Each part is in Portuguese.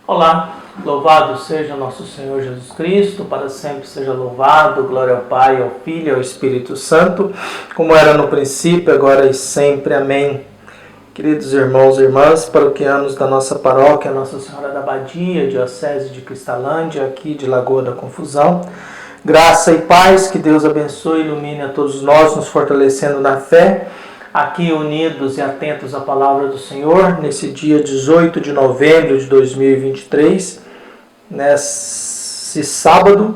Olá, louvado seja nosso Senhor Jesus Cristo, para sempre seja louvado, glória ao Pai, ao Filho e ao Espírito Santo, como era no princípio, agora e sempre. Amém. Queridos irmãos e irmãs, paroquianos da nossa paróquia, Nossa Senhora da Abadia, Diocese de Cristalândia, aqui de Lagoa da Confusão, graça e paz, que Deus abençoe e ilumine a todos nós, nos fortalecendo na fé, aqui unidos e atentos à palavra do Senhor, nesse dia 18 de novembro de 2023, nesse sábado,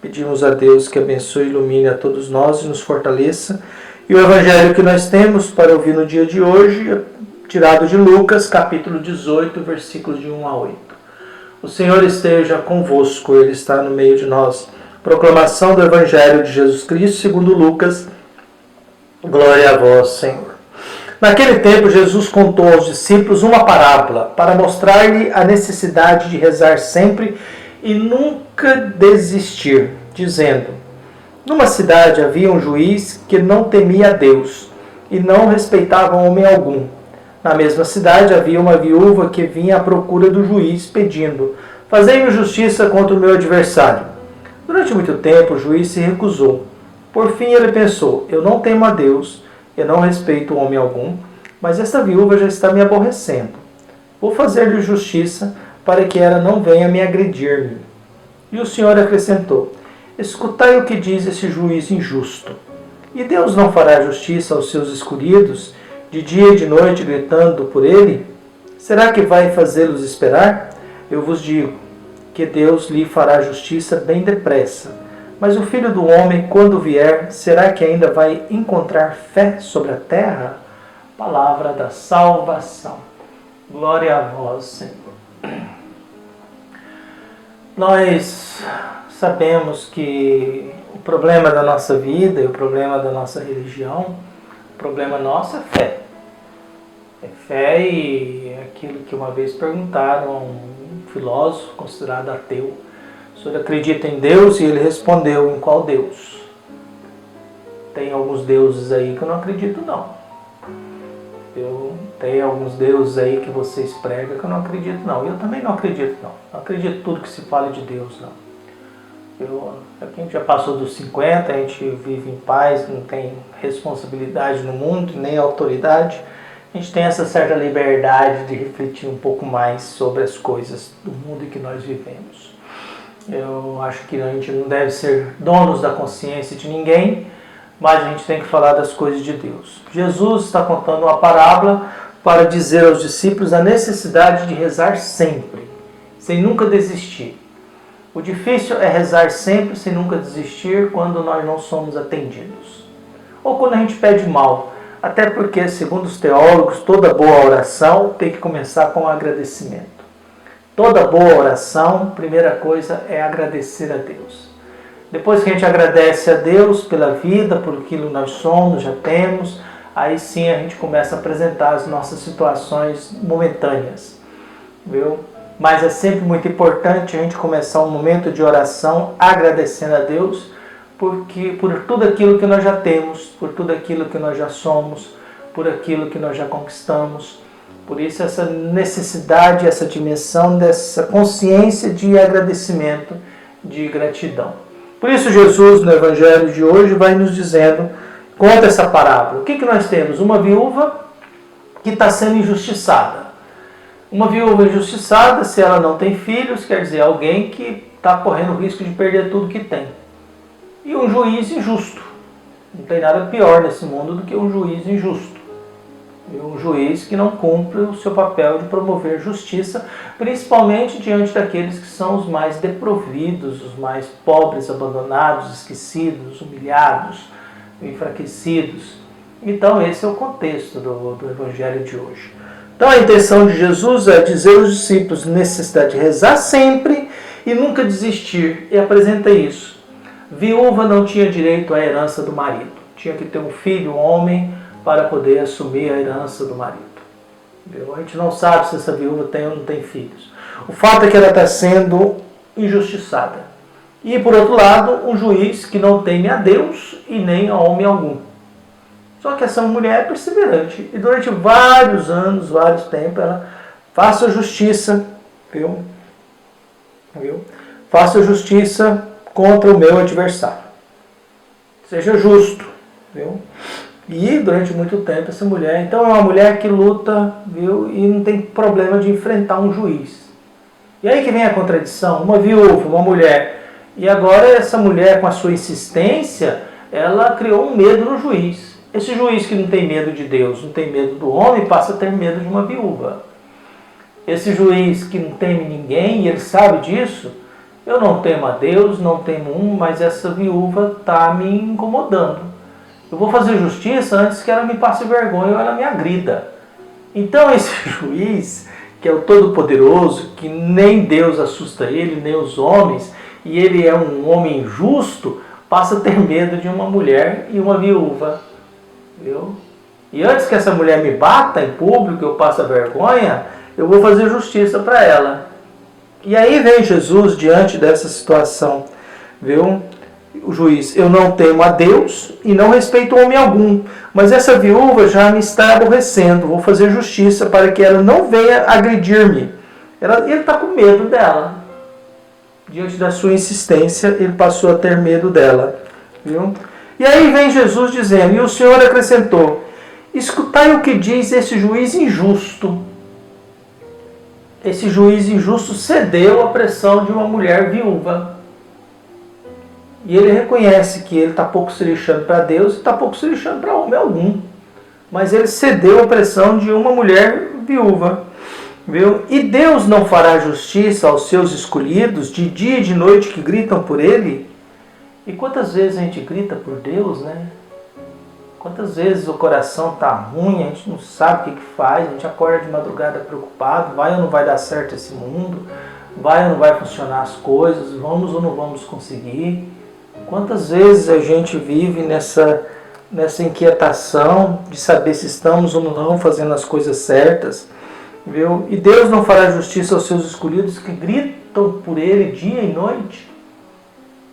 pedimos a Deus que abençoe e ilumine a todos nós e nos fortaleça. E o evangelho que nós temos para ouvir no dia de hoje é tirado de Lucas, capítulo 18, versículos de 1 a 8. O Senhor esteja convosco, Ele está no meio de nós. Proclamação do evangelho de Jesus Cristo segundo Lucas. Glória a vós, Senhor. Naquele tempo, Jesus contou aos discípulos uma parábola para mostrar-lhe a necessidade de rezar sempre e nunca desistir, dizendo: numa cidade havia um juiz que não temia a Deus e não respeitava homem algum. Na mesma cidade havia uma viúva que vinha à procura do juiz, pedindo: fazei-me justiça contra o meu adversário. Durante muito tempo, o juiz se recusou. Por fim, ele pensou: eu não temo a Deus, eu não respeito homem algum, mas esta viúva já está me aborrecendo. Vou fazer-lhe justiça para que ela não venha me agredir-me. E o Senhor acrescentou: escutai o que diz esse juiz injusto. E Deus não fará justiça aos seus escolhidos, de dia e de noite, gritando por ele? Será que vai fazê-los esperar? Eu vos digo que Deus lhe fará justiça bem depressa. Mas o Filho do Homem, quando vier, será que ainda vai encontrar fé sobre a terra? Palavra da salvação. Glória a vós, Senhor. Nós sabemos que o problema da nossa vida e o problema da nossa religião, o problema nosso é fé. É fé e é aquilo que uma vez perguntaram a um filósofo considerado ateu: o senhor acredita em Deus? E ele respondeu: em qual Deus? Tem alguns deuses aí que eu não acredito, não. Tem alguns deuses aí que vocês pregam que eu não acredito, não. Eu também não acredito, não. Não acredito tudo que se fala de Deus, não. Aqui a gente já passou dos 50, a gente vive em paz, não tem responsabilidade no mundo, nem autoridade. A gente tem essa certa liberdade de refletir um pouco mais sobre as coisas do mundo em que nós vivemos. Eu acho que a gente não deve ser donos da consciência de ninguém, mas a gente tem que falar das coisas de Deus. Jesus está contando uma parábola para dizer aos discípulos a necessidade de rezar sempre, sem nunca desistir. O difícil é rezar sempre, sem nunca desistir, quando nós não somos atendidos. Ou quando a gente pede mal. Até porque, segundo os teólogos, toda boa oração tem que começar com agradecimento. Toda boa oração, primeira coisa, é agradecer a Deus. Depois que a gente agradece a Deus pela vida, por aquilo que nós somos, já temos, aí sim a gente começa a apresentar as nossas situações momentâneas. Viu? Mas é sempre muito importante a gente começar um momento de oração agradecendo a Deus por tudo aquilo que nós já temos, por tudo aquilo que nós já somos, por aquilo que nós já conquistamos. Por isso essa necessidade, essa dimensão dessa consciência de agradecimento, de gratidão. Por isso Jesus, no Evangelho de hoje, vai nos dizendo, conta essa parábola. O que nós temos? Uma viúva que está sendo injustiçada. Uma viúva injustiçada, se ela não tem filhos, quer dizer, alguém que está correndo o risco de perder tudo que tem. E um juiz injusto. Não tem nada pior nesse mundo do que um juiz injusto. Um juiz que não cumpre o seu papel de promover justiça, principalmente diante daqueles que são os mais desprovidos, os mais pobres, abandonados, esquecidos, humilhados, enfraquecidos. Então esse é o contexto do Evangelho de hoje. Então a intenção de Jesus é dizer aos discípulos a necessidade de rezar sempre e nunca desistir. E apresenta isso. Viúva não tinha direito à herança do marido. Tinha que ter um filho, um homem, para poder assumir a herança do marido. A gente não sabe se essa viúva tem ou não tem filhos. O fato é que ela está sendo injustiçada. E, por outro lado, um juiz que não teme a Deus e nem a homem algum. Só que essa mulher é perseverante. E durante vários anos, vários tempos, ela faz a justiça, viu? viu? Faça justiça contra o meu adversário. Seja justo, viu? E durante muito tempo essa mulher, então é uma mulher que luta, viu? E não tem problema de enfrentar um juiz. E aí que vem a contradição, uma viúva, uma mulher. E agora essa mulher, com a sua insistência, ela criou um medo no juiz. Esse juiz que não tem medo de Deus, não tem medo do homem, passa a ter medo de uma viúva. Esse juiz que não teme ninguém, e ele sabe disso, eu não temo a Deus, não temo mas essa viúva está me incomodando. Eu vou fazer justiça antes que ela me passe vergonha ou ela me agrida. Então esse juiz, que é o Todo-Poderoso, que nem Deus assusta ele, nem os homens, e ele é um homem justo, passa a ter medo de uma mulher e uma viúva. Viu? E antes que essa mulher me bata em público, eu passe a vergonha, eu vou fazer justiça para ela. E aí vem Jesus diante dessa situação, viu? O juiz, eu não temo a Deus e não respeito homem algum, mas essa viúva já me está aborrecendo, vou fazer justiça para que ela não venha agredir-me. Ele está com medo dela. Diante da sua insistência, ele passou a ter medo dela. Viu? E aí vem Jesus dizendo, e o Senhor acrescentou, escutai o que diz esse juiz injusto. Esse juiz injusto cedeu à pressão de uma mulher viúva. E ele reconhece que ele está pouco se lixando para Deus e está pouco se lixando para homem algum. Mas ele cedeu à pressão de uma mulher viúva. Viu? E Deus não fará justiça aos seus escolhidos de dia e de noite que gritam por ele? E quantas vezes a gente grita por Deus, né? Quantas vezes o coração está ruim, a gente não sabe o que faz, a gente acorda de madrugada preocupado, vai ou não vai dar certo esse mundo, vai ou não vai funcionar as coisas, vamos ou não vamos conseguir. Quantas vezes a gente vive nessa inquietação de saber se estamos ou não fazendo as coisas certas, viu? E Deus não fará justiça aos seus escolhidos que gritam por Ele dia e noite.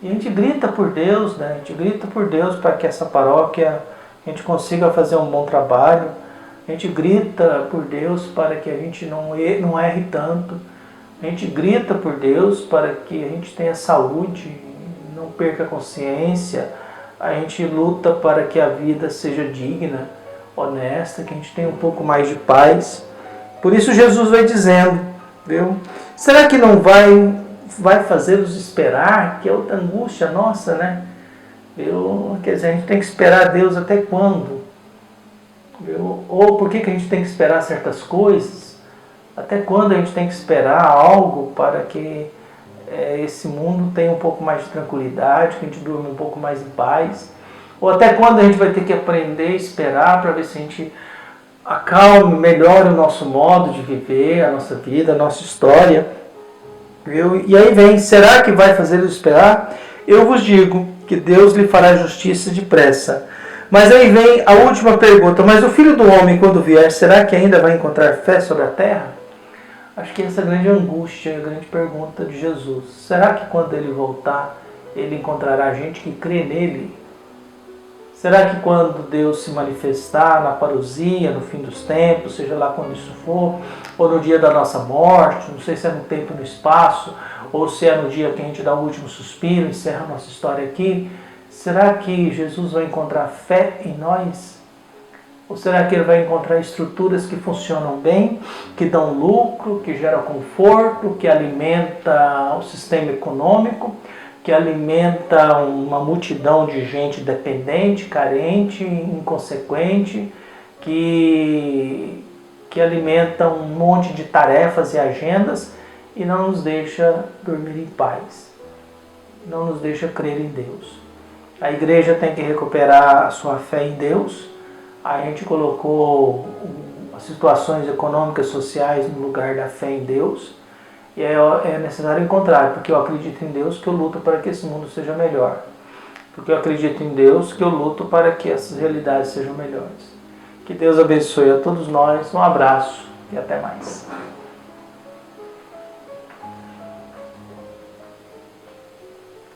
E a gente grita por Deus, né? A gente grita por Deus para que essa paróquia a gente consiga fazer um bom trabalho. A gente grita por Deus para que a gente não erre tanto. A gente grita por Deus para que a gente tenha saúde, não perca a consciência. A gente luta para que a vida seja digna, honesta, que a gente tenha um pouco mais de paz. Por isso Jesus vai dizendo, viu? Será que não vai fazer-nos esperar? Que é outra angústia nossa, né? Quer dizer, a gente tem que esperar Deus até quando? Viu? Ou por que a gente tem que esperar certas coisas? Até quando a gente tem que esperar algo para que esse mundo tenha um pouco mais de tranquilidade, que a gente durma um pouco mais em paz? Ou até quando a gente vai ter que aprender a esperar para ver se a gente acalme, melhore o nosso modo de viver, a nossa vida, a nossa história? Viu? E aí vem, será que vai fazer-nos esperar? Eu vos digo que Deus lhe fará justiça depressa. Mas aí vem a última pergunta, mas o Filho do Homem, quando vier, será que ainda vai encontrar fé sobre a terra? Acho que essa é a grande angústia, a grande pergunta de Jesus. Será que quando ele voltar, ele encontrará gente que crê nele? Será que quando Deus se manifestar na parousia, no fim dos tempos, seja lá quando isso for, ou no dia da nossa morte, não sei se é no tempo e no espaço, ou se é no dia que a gente dá o último suspiro, encerra a nossa história aqui, será que Jesus vai encontrar fé em nós? Ou será que ele vai encontrar estruturas que funcionam bem, que dão lucro, que geram conforto, que alimenta o sistema econômico, que alimenta uma multidão de gente dependente, carente, inconsequente, que alimenta um monte de tarefas e agendas e não nos deixa dormir em paz, não nos deixa crer em Deus. A igreja tem que recuperar a sua fé em Deus. A gente colocou as situações econômicas, sociais no lugar da fé em Deus. E é necessário encontrar, porque eu acredito em Deus que eu luto para que esse mundo seja melhor. Porque eu acredito em Deus que eu luto para que essas realidades sejam melhores. Que Deus abençoe a todos nós. Um abraço e até mais.